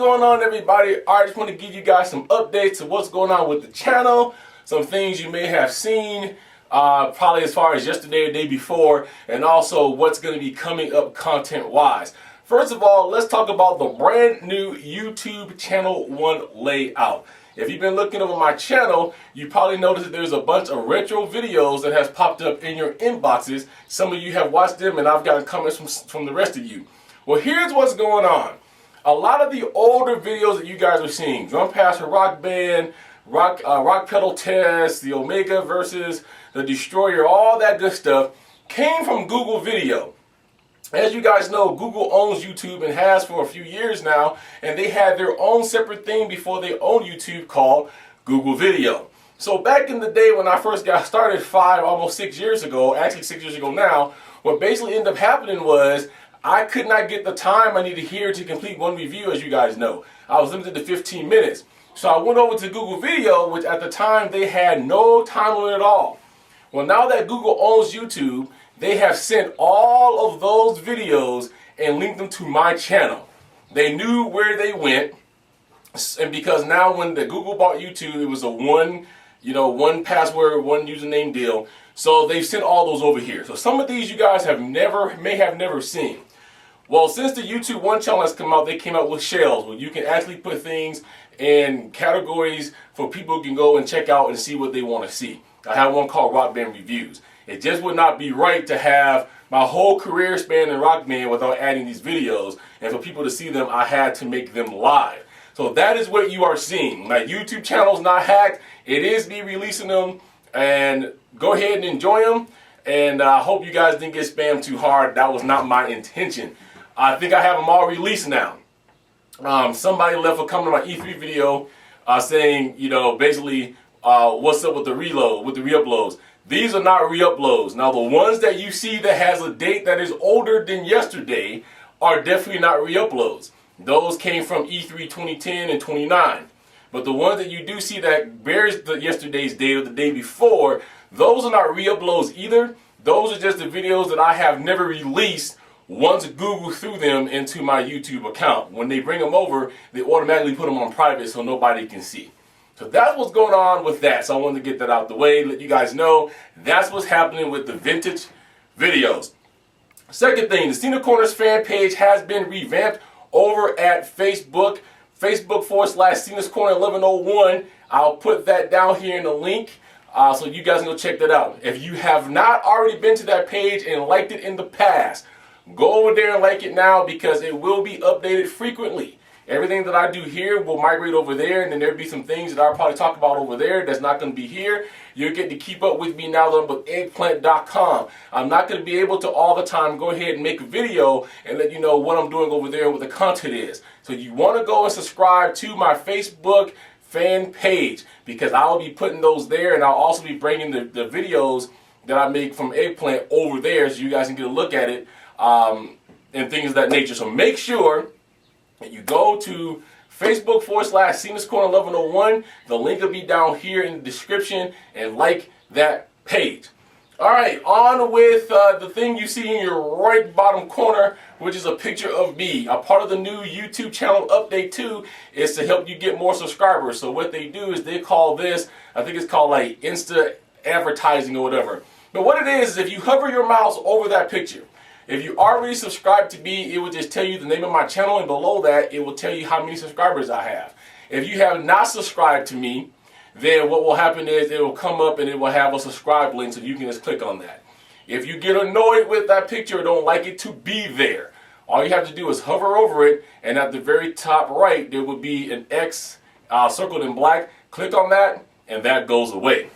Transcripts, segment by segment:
going on, everybody? I just want to give you guys some updates to what's going on with the channel, some things you may have seen probably as far as yesterday or the day before, and also what's going to be coming up content wise. First of all, let's talk about the brand new YouTube channel 1 layout. If you've been looking over my channel, you probably noticed that there's a bunch of retro videos that has popped up in your inboxes. Some of you have watched them, and I've gotten comments from the rest of you. Well, here's what's going on. A lot of the older videos that you guys are seeing, Drum Pass for Rock Band, Rock Pedal Test, the Omega versus the Destroyer, all that good stuff, came from Google Video. As you guys know, Google owns YouTube and has for a few years now, and they had their own separate thing before they owned YouTube called Google Video. So back in the day when I first got started almost 6 years ago, actually 6 years ago now, what basically ended up happening was I could not get the time I needed here to complete one review, as you guys know. I was limited to 15 minutes. So I went over to Google Video, which at the time they had no time limit at all. Well, now that Google owns YouTube, they have sent all of those videos and linked them to my channel. They knew where they went, and because now when the Google bought YouTube, it was a one password, one username deal. So they've sent all those over here. So some of these you guys may have never seen. Well, since the YouTube 1 channel has come out, they came out with shells where you can actually put things in categories for people who can go and check out and see what they want to see. I have one called Rock Band Reviews. It just would not be right to have my whole career span in Rock Band without adding these videos. And for people to see them, I had to make them live. So that is what you are seeing. My YouTube channel is not hacked. It is me releasing them. And go ahead and enjoy them. And I hope you guys didn't get spammed too hard. That was not my intention. I think I have them all released now. Somebody left a comment on my E3 video saying, basically, what's up with the reload, with the re-uploads. These are not re-uploads. Now, the ones that you see that has a date that is older than yesterday are definitely not re-uploads. Those came from E3 2010 and 29. But the ones that you do see that bears the yesterday's date or the day before, those are not re-uploads either. Those are just the videos that I have never released once Google threw them into my YouTube account. When they bring them over, they automatically put them on private so nobody can see. So that's what's going on with that. So I wanted to get that out the way, let you guys know that's what's happening with the vintage videos. Second thing, the CenasCorner's fan page has been revamped over at Facebook, Facebook.com/CenasCorner1101. I'll put that down here in the link so you guys can go check that out. If you have not already been to that page and liked it in the past, go over there and like it now because it will be updated frequently. Everything that I do here will migrate over there, and then there'll be some things that I'll probably talk about over there that's not going to be here. You'll get to keep up with me now that I'm with Eggplante.com. I'm not going to be able to all the time go ahead and make a video and let you know what I'm doing over there and what the content is. So you want to go and subscribe to my Facebook fan page because I will be putting those there, and I'll also be bringing the videos that I make from Eggplante over there so you guys can get a look at it and things of that nature. So make sure you go to Facebook.com/CenasCorner1101. The link will be down here in the description, and like that page. All right, on with the thing you see in your right bottom corner, which is a picture of me. A part of the new YouTube channel update too is to help you get more subscribers. So what they do is they call this, I think it's called like Insta advertising or whatever. But what it is if you hover your mouse over that picture, if you already subscribed to me, it will just tell you the name of my channel, and below that, it will tell you how many subscribers I have. If you have not subscribed to me, then what will happen is it will come up and it will have a subscribe link, so you can just click on that. If you get annoyed with that picture or don't like it to be there, all you have to do is hover over it, and at the very top right, there will be an X circled in black. Click on that, and that goes away.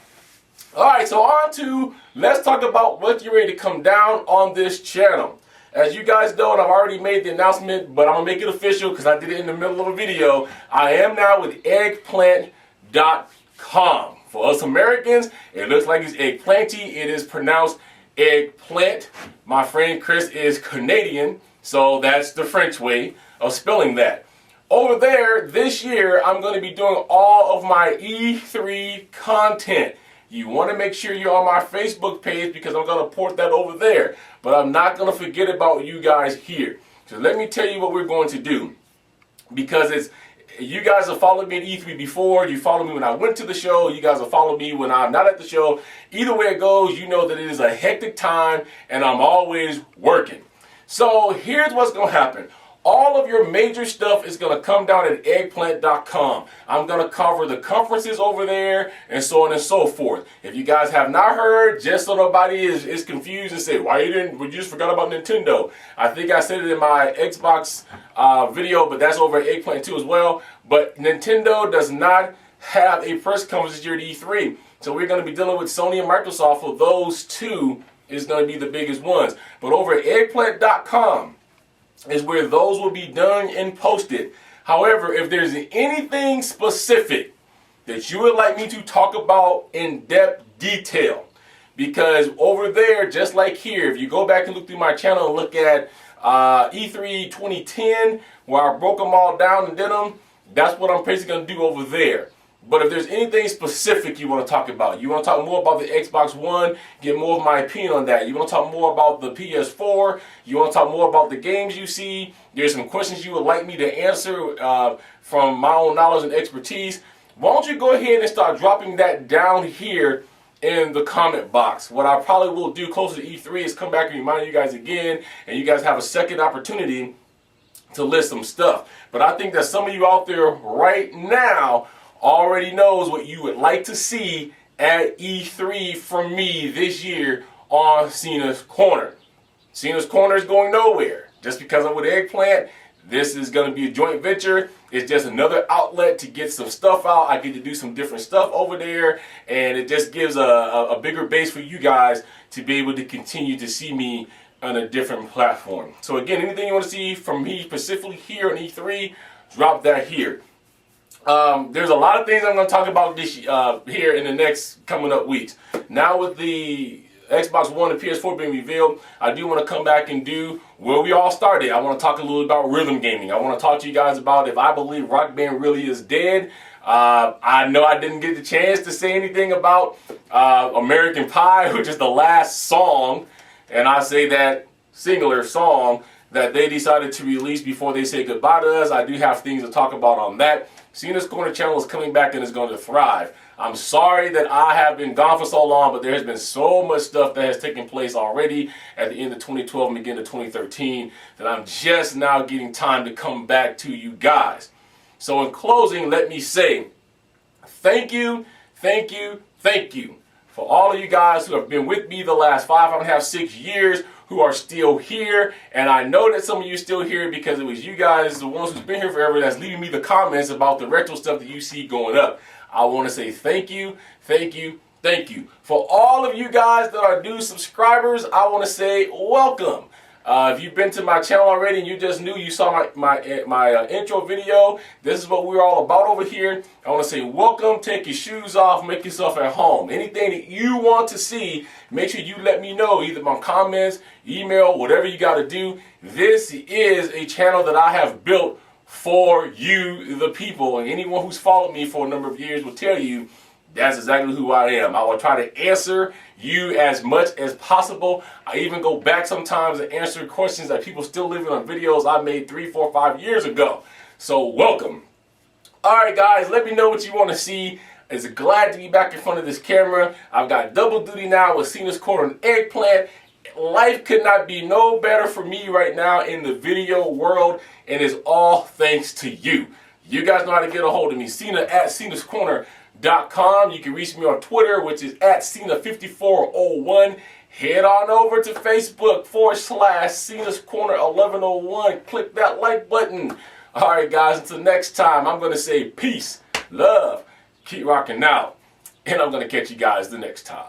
Alright, so on to, let's talk about what's ready to come down on this channel. As you guys know, and I've already made the announcement, but I'm going to make it official because I did it in the middle of a video. I am now with Eggplante.com. For us Americans, it looks like it's Eggplante. It is pronounced Eggplant. My friend Chris is Canadian, so that's the French way of spelling that. Over there, this year, I'm going to be doing all of my E3 content. You want to make sure you're on my Facebook page because I'm going to port that over there. But I'm not going to forget about you guys here. So let me tell you what we're going to do. because you guys have followed me at E3 before. You followed me when I went to the show. You guys have followed me when I'm not at the show. Either way it goes, you know that it is a hectic time and I'm always working. So here's what's going to happen. All of your major stuff is going to come down at Eggplant.com. I'm going to cover the conferences over there and so on and so forth. If you guys have not heard, just so nobody is confused and say, why you just forgot about Nintendo? I think I said it in my Xbox video, but that's over at Eggplant too as well. But Nintendo does not have a press conference this year at E3. So we're going to be dealing with Sony and Microsoft. For those two is going to be the biggest ones. But over at Eggplant.com is where those will be done and posted. However, if there's anything specific that you would like me to talk about in depth detail, because over there, just like here, if you go back and look through my channel and look at E3 2010, where I broke them all down and did them, that's what I'm basically going to do over there. But if there's anything specific you want to talk about, you want to talk more about the Xbox One, get more of my opinion on that. You want to talk more about the PS4, you want to talk more about the games you see, there's some questions you would like me to answer from my own knowledge and expertise, why don't you go ahead and start dropping that down here in the comment box. What I probably will do closer to E3 is come back and remind you guys again, and you guys have a second opportunity to list some stuff. But I think that some of you out there right now already knows what you would like to see at E3 from me this year on Cena's Corner. Cena's Corner is going nowhere. Just because I'm with Eggplant, this is going to be a joint venture. It's just another outlet to get some stuff out. I get to do some different stuff over there, and it just gives a bigger base for you guys to be able to continue to see me on a different platform. So again, anything you want to see from me specifically here on E3, drop that here. There's a lot of things I'm going to talk about this here in the next coming up weeks. Now with the Xbox One and PS4 being revealed, I do want to come back and do where we all started. I want to talk a little about rhythm gaming. I want to talk to you guys about if I believe Rock Band really is dead. I know I didn't get the chance to say anything about American Pie, which is the last song, and I say that singular song that they decided to release before they say goodbye to us. I do have things to talk about on that. Cena's Corner channel is coming back and is going to thrive. I'm sorry that I have been gone for so long, but there has been so much stuff that has taken place already at the end of 2012 and beginning of 2013 that I'm just now getting time to come back to you guys. So in closing, let me say thank you, thank you, thank you for all of you guys who have been with me the last 5.5, 6 years, who are still here. And I know that some of you are still here because it was you guys, the ones who's been here forever, that's leaving me the comments about the retro stuff that you see going up. I want to say thank you, thank you, thank you. For all of you guys that are new subscribers, I want to say welcome. If you've been to my channel already and you just knew, you saw my intro video, this is what we're all about over here. I want to say welcome, take your shoes off, make yourself at home. Anything that you want to see, make sure you let me know, either by comments, email, whatever you got to do. This is a channel that I have built for you, the people, and anyone who's followed me for a number of years will tell you that's exactly who I am. I will try to answer you as much as possible. I even go back sometimes and answer questions that people still leaving on videos I made 3, 4, 5 years ago. So welcome. All right, guys, let me know what you want to see. It's glad to be back in front of this camera. I've got double duty now with Cena's Corner and Eggplant. Life could not be no better for me right now in the video world, and it's all thanks to you. You guys know how to get a hold of me. Cena at CenasCorner.com. You can reach me on Twitter, which is at Cena5401. Head on over to Facebook /Cena's Corner 1101. Click that like button. All right, guys, until next time, I'm going to say peace, love, keep rocking out, and I'm going to catch you guys the next time.